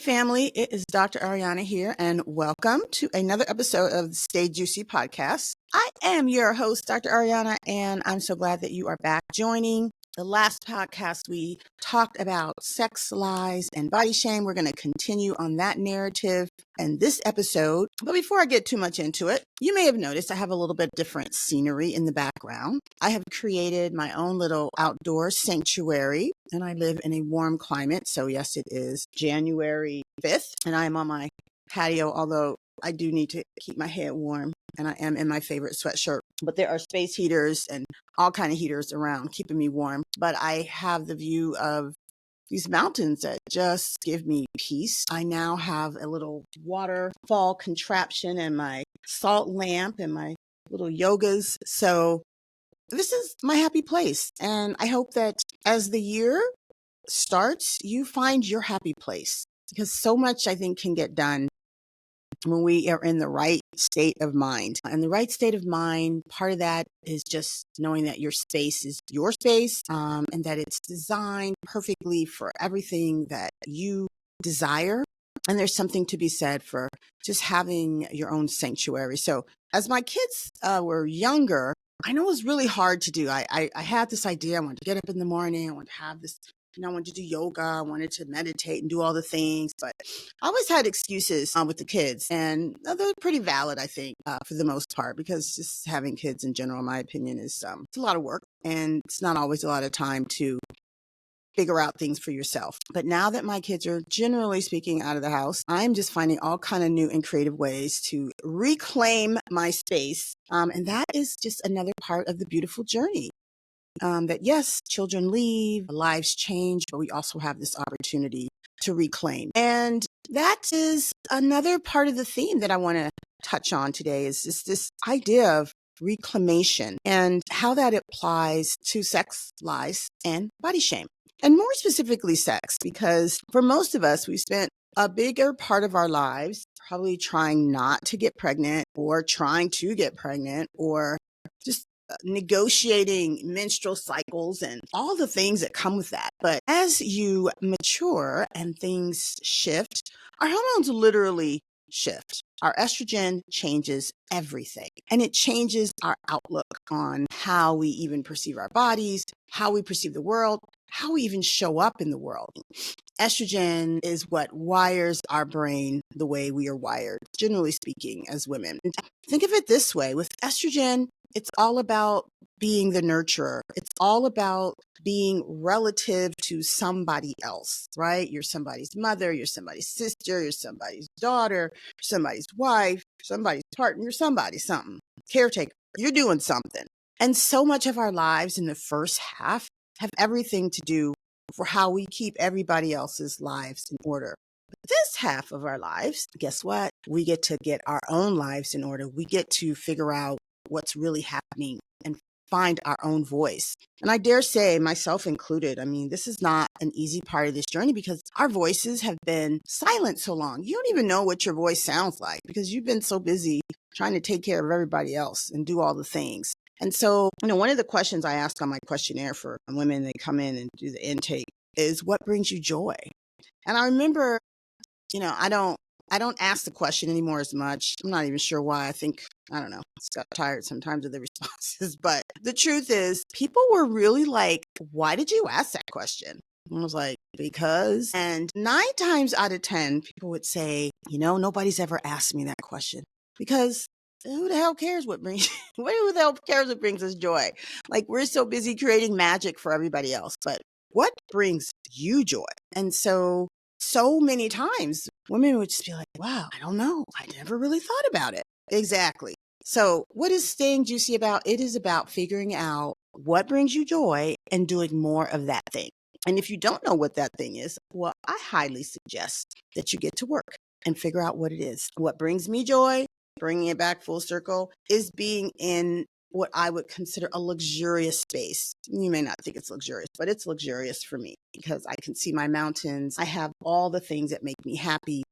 family, it is Dr. Arianna here, and welcome to another episode of the Stay Juicy podcast. I am your host, Dr. Arianna, and I'm so glad that you are back joining. The last podcast, we talked about sex, lies, and body shame. We're going to continue on that narrative in this episode. But before I get too much into it, you may have noticed I have a little bit different scenery in the background. I have created my own little outdoor sanctuary, and I live in a warm climate. So yes, it is January 5th, and I am on my patio, although I do need to keep my head warm, and I am in my favorite sweatshirt. But there are space heaters and all kind of heaters around keeping me warm. But I have the view of these mountains that just give me peace. I now have a little waterfall contraption and my salt lamp and my little yogas. So this is my happy place. And I hope that as the year starts, you find your happy place, because so much I think can get done when we are in the right state of mind. And the right state of mind, part of that is just knowing that your space is your space, and that it's designed perfectly for everything that you desire. And there's something to be said for just having your own sanctuary. So as my kids were younger, I know it was really hard to do. I had this idea. I wanted to get up in the morning. I wanted to have this, I wanted to do yoga. I wanted to meditate and do all the things. But I always had excuses with the kids. And they're pretty valid, I think, for the most part, because just having kids in general, in my opinion, is it's a lot of work. And it's not always a lot of time to figure out things for yourself. But now that my kids are generally speaking out of the house, I'm just finding all kind of new and creative ways to reclaim my space. And that is just another part of the beautiful journey. That yes, children leave, lives change, but we also have this opportunity to reclaim. And that is another part of the theme that I want to touch on today, is this idea of reclamation and how that applies to sex, lies, and body shame. And more specifically sex, because for most of us, we've spent a bigger part of our lives probably trying not to get pregnant, or trying to get pregnant, or just negotiating menstrual cycles and all the things that come with that. But as you mature and things shift, our hormones literally shift. Our estrogen changes everything, and it changes our outlook on how we even perceive our bodies, how we perceive the world, how we even show up in the world. Estrogen is what wires our brain the way we are wired, generally speaking, as women. Think of it this way: with estrogen, it's all about being the nurturer. It's all about being relative to somebody else, right? You're somebody's mother, you're somebody's sister, you're somebody's daughter, you're somebody's wife, somebody's partner, you're somebody's something, caretaker. You're doing something. And so much of our lives in the first half have everything to do for how we keep everybody else's lives in order. But this half of our lives, guess what? We get to get our own lives in order. We get to figure out what's really happening and find our own voice. And I dare say, myself included, I mean, this is not an easy part of this journey, because our voices have been silent so long. You don't even know what your voice sounds like, because you've been so busy trying to take care of everybody else and do all the things. And so, one of the questions I ask on my questionnaire for women that come in and do the intake is, what brings you joy? And I remember, I don't ask the question anymore as much. I'm not even sure why. I think, I don't know, I just got tired sometimes of the responses. But the truth is, people were really like, why did you ask that question? And I was like, because. And 9 times out of 10, people would say, nobody's ever asked me that question, because who the hell cares what brings who the hell cares what brings us joy? Like, we're so busy creating magic for everybody else. But what brings you joy? And so many times women would just be like, wow, I don't know. I never really thought about it. Exactly. So what is Staying Juicy about? It is about figuring out what brings you joy and doing more of that thing. And if you don't know what that thing is, well, I highly suggest that you get to work and figure out what it is. What brings me joy, bringing it back full circle, is being in what I would consider a luxurious space. You may not think it's luxurious, but it's luxurious for me, because I can see my mountains. I have all the things that make me happy.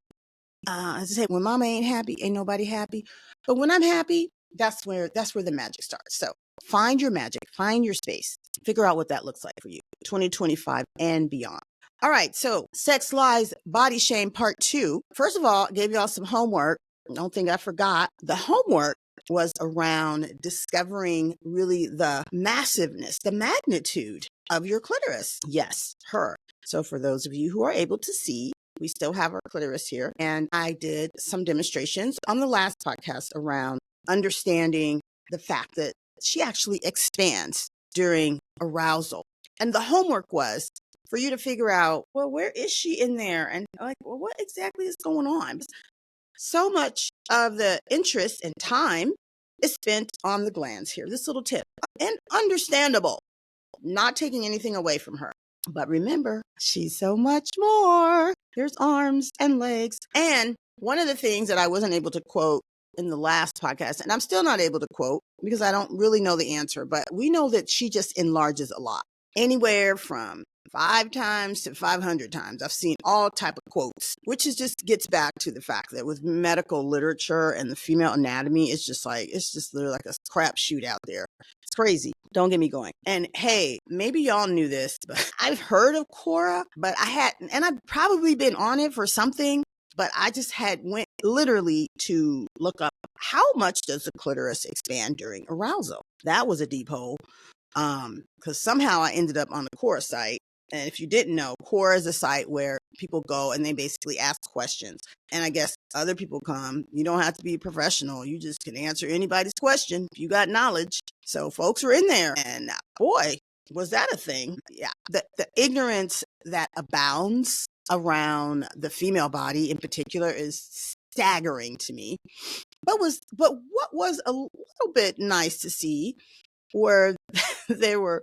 As I say, when mama ain't happy, ain't nobody happy. But when I'm happy, that's where the magic starts. So find your magic, find your space, figure out what that looks like for you, 2025 and beyond. All right. So sex lies, body shame part 2. First of all, I gave y'all some homework. I don't think I forgot. The homework was around discovering really the massiveness, the magnitude of your clitoris. Yes, her. So for those of you who are able to see, we still have our clitoris here. And I did some demonstrations on the last podcast around understanding the fact that she actually expands during arousal. And the homework was for you to figure out, well, where is she in there? And like, well, what exactly is going on? So much of the interest and time is spent on the glands here. This little tip, and understandable, not taking anything away from her. But remember, she's so much more. There's arms and legs. And one of the things that I wasn't able to quote in the last podcast, and I'm still not able to quote because I don't really know the answer, but we know that she just enlarges a lot, anywhere from 5 times to 500 times. I've seen all type of quotes, which is just gets back to the fact that with medical literature and the female anatomy, it's just literally like a crapshoot out there. It's crazy. Don't get me going. And hey, maybe y'all knew this, but I've heard of Quora, but I've probably been on it for something, but I just had went literally to look up how much does the clitoris expand during arousal. That was a deep hole. Because somehow I ended up on the Quora site. And if you didn't know, Quora is a site where people go and they basically ask questions. And I guess other people come. You don't have to be a professional. You just can answer anybody's question if you got knowledge. So folks were in there. And boy, was that a thing. Yeah. The ignorance that abounds around the female body in particular is staggering to me. But what was a little bit nice to see were there were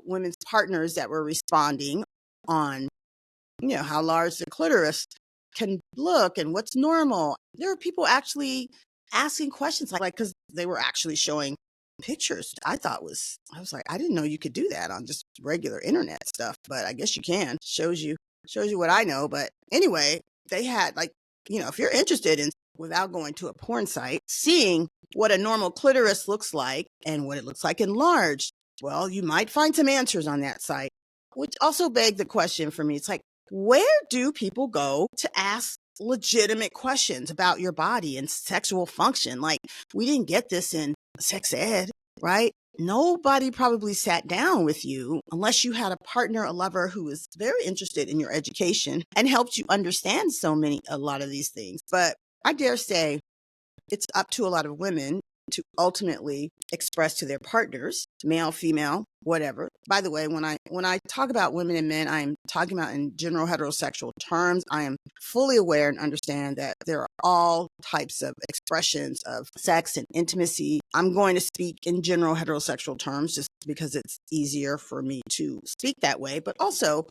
women's partners that were responding on how large the clitoris can look and what's normal. There were people actually asking questions like because they were actually showing pictures. I was like, I didn't know you could do that on just regular internet stuff, but I guess you can. Shows you what I know. But anyway, they had if you're interested in, without going to a porn site, seeing what a normal clitoris looks like and what it looks like enlarged, well, you might find some answers on that site, which also begged the question for me. It's like, where do people go to ask legitimate questions about your body and sexual function? Like, we didn't get this in sex ed, right? Nobody probably sat down with you unless you had a partner, a lover who was very interested in your education and helped you understand a lot of these things. But I dare say it's up to a lot of women to ultimately express to their partners, male, female, whatever. By the way, when I talk about women and men, I'm talking about in general heterosexual terms. I am fully aware and understand that there are all types of expressions of sex and intimacy. I'm going to speak in general heterosexual terms just because it's easier for me to speak that way, but also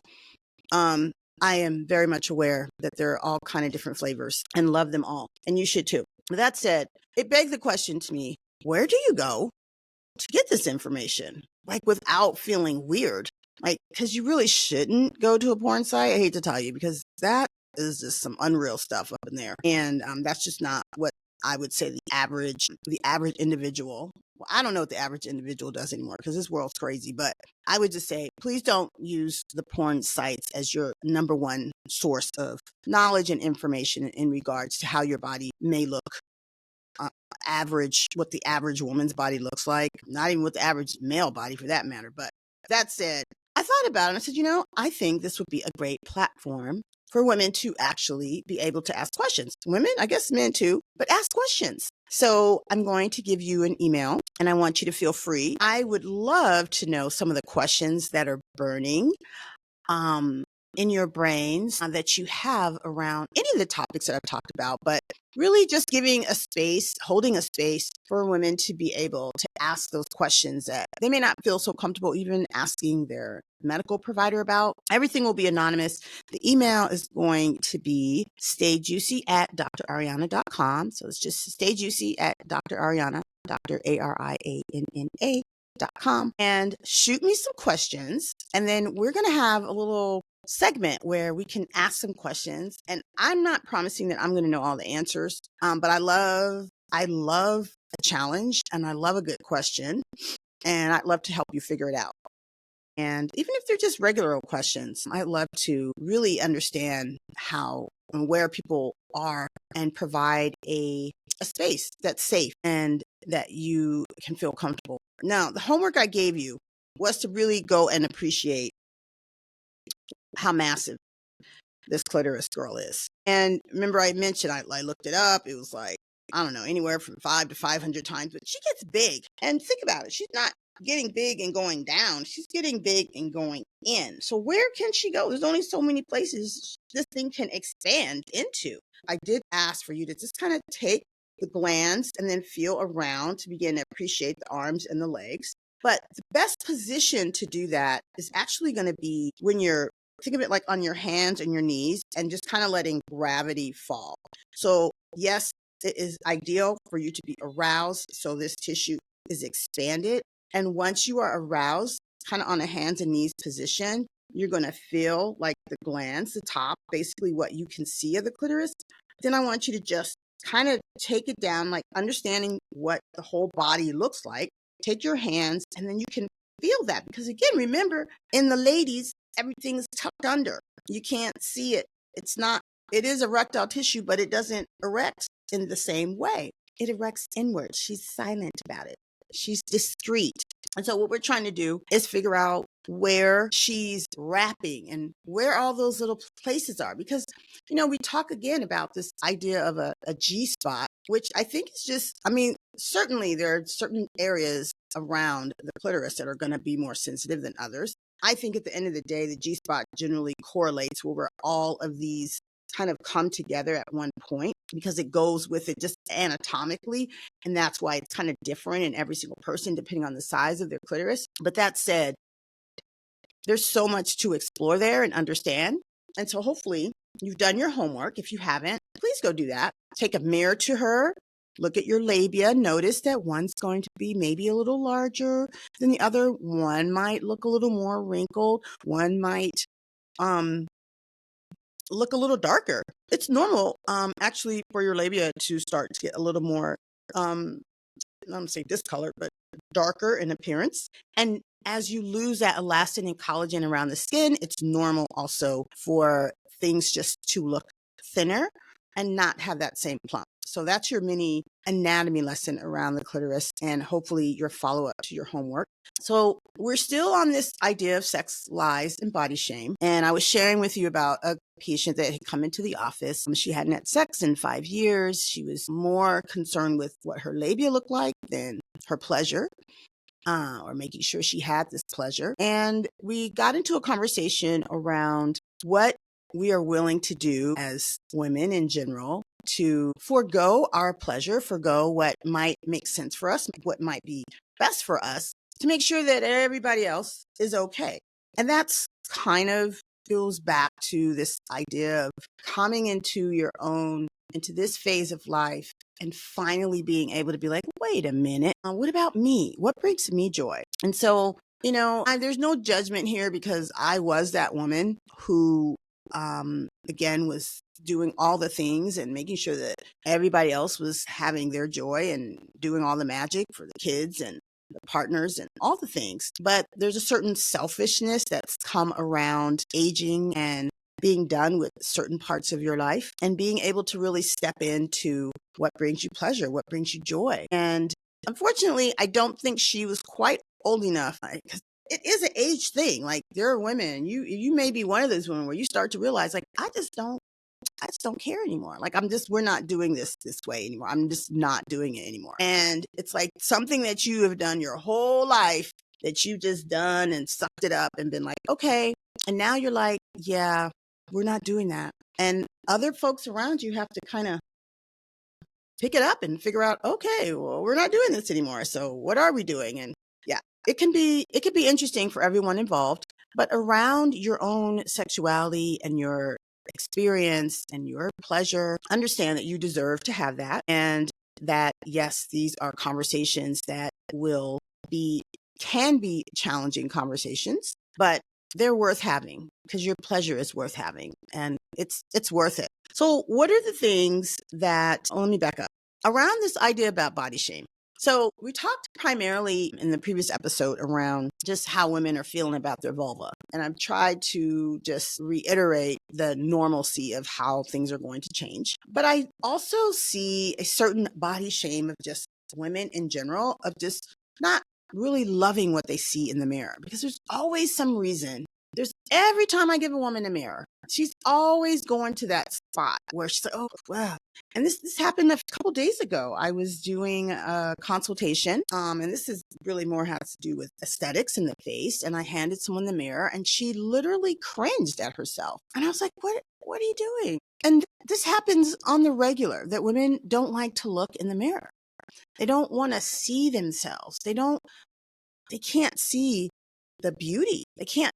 I am very much aware that there are all kind of different flavors and love them all. And you should too. That said, it begs the question to me, where do you go to get this information? Like without feeling weird? Like, because you really shouldn't go to a porn site. I hate to tell you, because that is just some unreal stuff up in there. And that's just not what I would say the average individual. Well, I don't know what the average individual does anymore because this world's crazy, but I would just say, please don't use the porn sites as your number one source of knowledge and information in regards to how your body may look. What the average woman's body looks like, not even what the average male body for that matter. But that said, I thought about it and I said, I think this would be a great platform for women to actually be able to ask questions. Women, I guess men too, but ask questions. So I'm going to give you an email and I want you to feel free. I would love to know some of the questions that are burning in your brains that you have around any of the topics that I've talked about, but really just holding a space for women to be able to ask those questions that they may not feel so comfortable even asking their medical provider about. Everything will be anonymous. The email is going to be stayjuicy@drarianna.com. So it's just stayjuicy@drarianna, Dr. ARIANNA.com, and shoot me some questions. And then we're going to have a little segment where we can ask some questions. And I'm not promising that I'm going to know all the answers, but I love a challenge and I love a good question, and I'd love to help you figure it out. And even if they're just regular old questions, I'd love to really understand how and where people are and provide a space that's safe and that you can feel comfortable. Now, the homework I gave you was to really go and appreciate how massive this clitoris girl is. And remember, I mentioned I looked it up. It was like, I don't know, anywhere from 5 to 500 times, but she gets big. And think about it. She's not getting big and going down. She's getting big and going in. So where can she go? There's only so many places this thing can expand into. I did ask for you to just kind of take the glands and then feel around to begin to appreciate the arms and the legs. But the best position to do that is actually going to be when you're, think of it like on your hands and your knees and just kind of letting gravity fall. So yes, it is ideal for you to be aroused so this tissue is expanded. And once you are aroused, kind of on a hands and knees position, you're going to feel like the glands, the top, basically what you can see of the clitoris. Then I want you to just kind of take it down, like understanding what the whole body looks like. Take your hands and then you can feel that. Because again, remember, in the ladies, everything's tucked under. You can't see it. It's not, it is erectile tissue, but it doesn't erect in the same way. It erects inward. She's silent about it. She's discreet. And so what we're trying to do is figure out where she's wrapping and where all those little places are. Because, you know, we talk again about this idea of a G spot, which I think is just, I mean, certainly there are certain areas around the clitoris that are going to be more sensitive than others. I think at the end of the day, the G spot generally correlates where all of these kind of come together at one point because it goes with it just anatomically. And that's why it's kind of different in every single person, depending on the size of their clitoris. But that said, there's so much to explore there and understand. And so hopefully you've done your homework. If you haven't, please go do that. Take a mirror to her. Look at your labia. Notice that one's going to be maybe a little larger than the other. One might look a little more wrinkled. One might look a little darker. It's normal, actually, for your labia to start to get a little more, I'm going to say discolored, but darker in appearance. And as you lose that elastin and collagen around the skin, it's normal also for things just to look thinner and not have that same plump. So that's your mini anatomy lesson around the clitoris and hopefully your follow-up to your homework. So we're still on this idea of sex, lies, and body shame. And I was sharing with you about a patient that had come into the office. She hadn't had sex in 5 years. She was more concerned with what her labia looked like than her pleasure. Or making sure she had this pleasure. And we got into a conversation around what we are willing to do as women in general to forego our pleasure, forego what might make sense for us, what might be best for us to make sure that everybody else is okay. And that's kind of goes back to this idea of coming into your own, into this phase of life and finally being able to be like, wait a minute, what about me? What brings me joy? And so, you know, there's no judgment here because I was that woman who, again, was doing all the things and making sure that everybody else was having their joy and doing all the magic for the kids and the partners and all the things. But there's a certain selfishness that's come around aging and being done with certain parts of your life and being able to really step into what brings you pleasure, what brings you joy. And unfortunately, I don't think she was quite old enough because it is an age thing. Like there are women, you may be one of those women where you start to realize like, I just don't care anymore. Like we're not doing this way anymore. I'm just not doing it anymore. And it's like something that you have done your whole life that you just done and sucked it up and been like, okay. And now you're like, yeah, we're not doing that. And other folks around you have to kind of pick it up and figure out, okay, well, we're not doing this anymore. So what are we doing? And yeah, it can be interesting for everyone involved, but around your own sexuality and your experience and your pleasure, understand that you deserve to have that. And that, yes, these are conversations that can be challenging conversations, but they're worth having because your pleasure is worth having and it's worth it. So what are the things that, let me back up around this idea about body shame. So we talked primarily in the previous episode around just how women are feeling about their vulva. And I've tried to just reiterate the normalcy of how things are going to change. But I also see a certain body shame of just women in general, of just not really loving what they see in the mirror, because there's always some reason. There's every time I give a woman a mirror, she's always going to that spot where she's like, oh, wow. And this happened a couple days ago. I was doing a consultation, and this is really more has to do with aesthetics in the face. And I handed someone the mirror, and she literally cringed at herself. And I was like, what are you doing? And this happens on the regular, that women don't like to look in the mirror. They don't want to see themselves. They can't see the beauty. They can't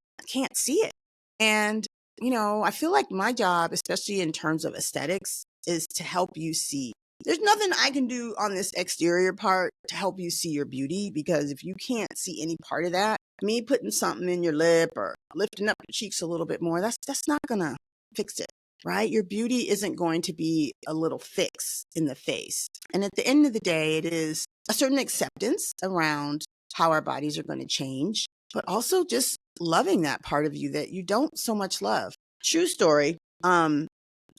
see it. And, I feel like my job, especially in terms of aesthetics, is to help you see. There's nothing I can do on this exterior part to help you see your beauty, because if you can't see any part of that, me putting something in your lip or lifting up your cheeks a little bit more, that's not going to fix it, right? Your beauty isn't going to be a little fix in the face. And at the end of the day, it is a certain acceptance around how our bodies are going to change, but also just loving that part of you that you don't so much love. True story.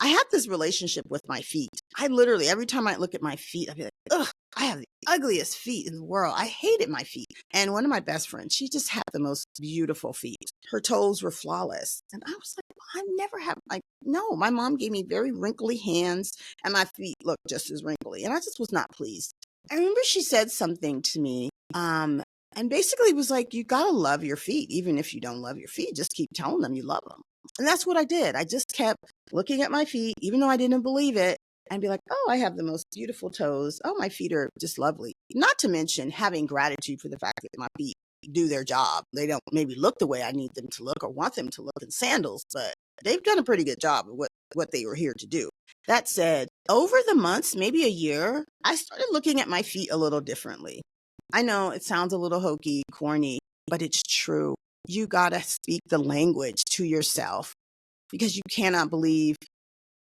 I had this relationship with my feet. I literally, every time I look at my feet, I'd be like, ugh, I have the ugliest feet in the world. I hated my feet. And one of my best friends, she just had the most beautiful feet. Her toes were flawless. And I was like, well, I never have, no, my mom gave me very wrinkly hands and my feet looked just as wrinkly. And I just was not pleased. I remember she said something to me, and basically was like, you got to love your feet. Even if you don't love your feet, just keep telling them you love them. And that's what I did. I just kept looking at my feet, even though I didn't believe it, and be like, oh, I have the most beautiful toes. Oh, my feet are just lovely. Not to mention having gratitude for the fact that my feet do their job. They don't maybe look the way I need them to look or want them to look in sandals, but they've done a pretty good job of what they were here to do. That said, over the months, maybe a year, I started looking at my feet a little differently. I know it sounds a little hokey, corny, but it's true. You got to speak the language to yourself, because you cannot believe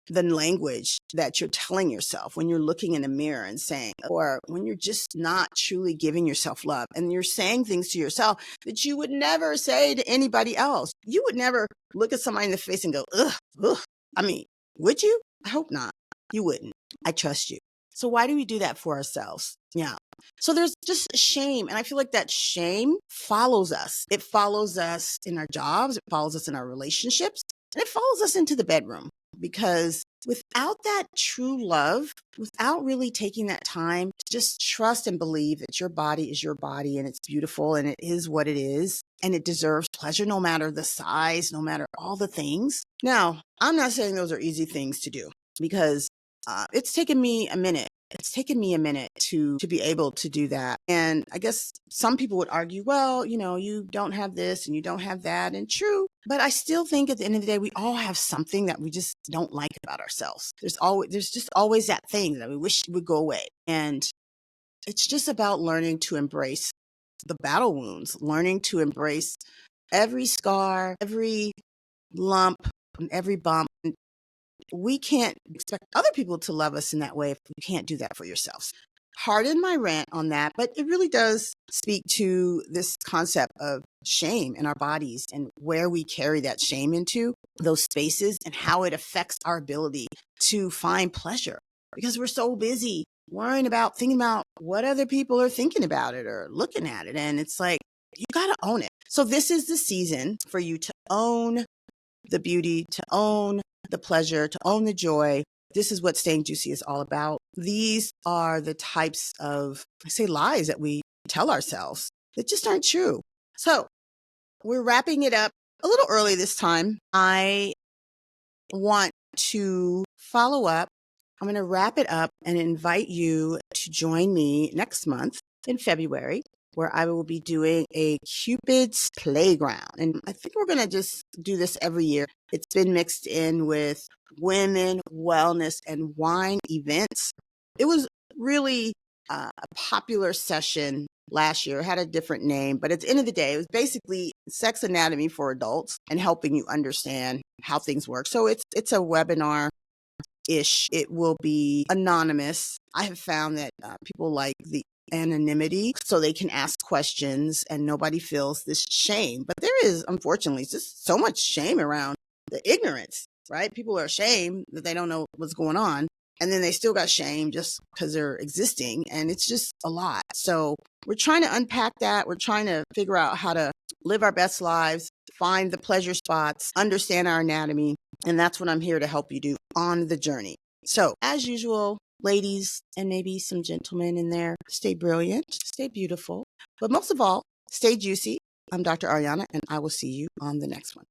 the language that you're telling yourself when you're looking in a mirror and saying, or when you're just not truly giving yourself love and you're saying things to yourself that you would never say to anybody else. You would never look at somebody in the face and go, ugh, ugh. I mean, would you? I hope not. You wouldn't. I trust you. So why do we do that for ourselves? Yeah. So there's just shame. And I feel like that shame follows us. It follows us in our jobs. It follows us in our relationships. And it follows us into the bedroom, because without that true love, without really taking that time to just trust and believe that your body is your body and it's beautiful and it is what it is and it deserves pleasure no matter the size, no matter all the things. Now, I'm not saying those are easy things to do, because it's taken me a minute. It's taken me a minute to be able to do that. And I guess some people would argue, well, you don't have this and you don't have that. And true. But I still think at the end of the day, we all have something that we just don't like about ourselves. There's just always that thing that we wish would go away. And it's just about learning to embrace the battle wounds, learning to embrace every scar, every lump, and every bump. We can't expect other people to love us in that way if you can't do that for yourselves. Pardon my rant on that, but it really does speak to this concept of shame in our bodies and where we carry that shame into those spaces and how it affects our ability to find pleasure, because we're so busy worrying about thinking about what other people are thinking about it or looking at it. And it's like, you got to own it. So this is the season for you to own the beauty, to own the pleasure, to own the joy. This is what Staying Juicy is all about. These are the types of, lies that we tell ourselves that just aren't true. So we're wrapping it up a little early this time. I want to follow up. I'm going to wrap it up and invite you to join me next month in February, where I will be doing a Cupid's Playground. And I think we're going to just do this every year. It's been mixed in with women, wellness, and wine events. It was really a popular session last year. It had a different name, but at the end of the day, it was basically sex anatomy for adults and helping you understand how things work. So it's a webinar ish. It will be anonymous. I have found that people like the anonymity so they can ask questions and nobody feels this shame. But there is, unfortunately, just so much shame around the ignorance, right? People are ashamed that they don't know what's going on. And then they still got shame just because they're existing. And it's just a lot. So we're trying to unpack that. We're trying to figure out how to live our best lives, find the pleasure spots, understand our anatomy. And that's what I'm here to help you do on the journey. So as usual, ladies and maybe some gentlemen in there, stay brilliant, stay beautiful, but most of all, stay juicy. I'm Dr. Arianna, and I will see you on the next one.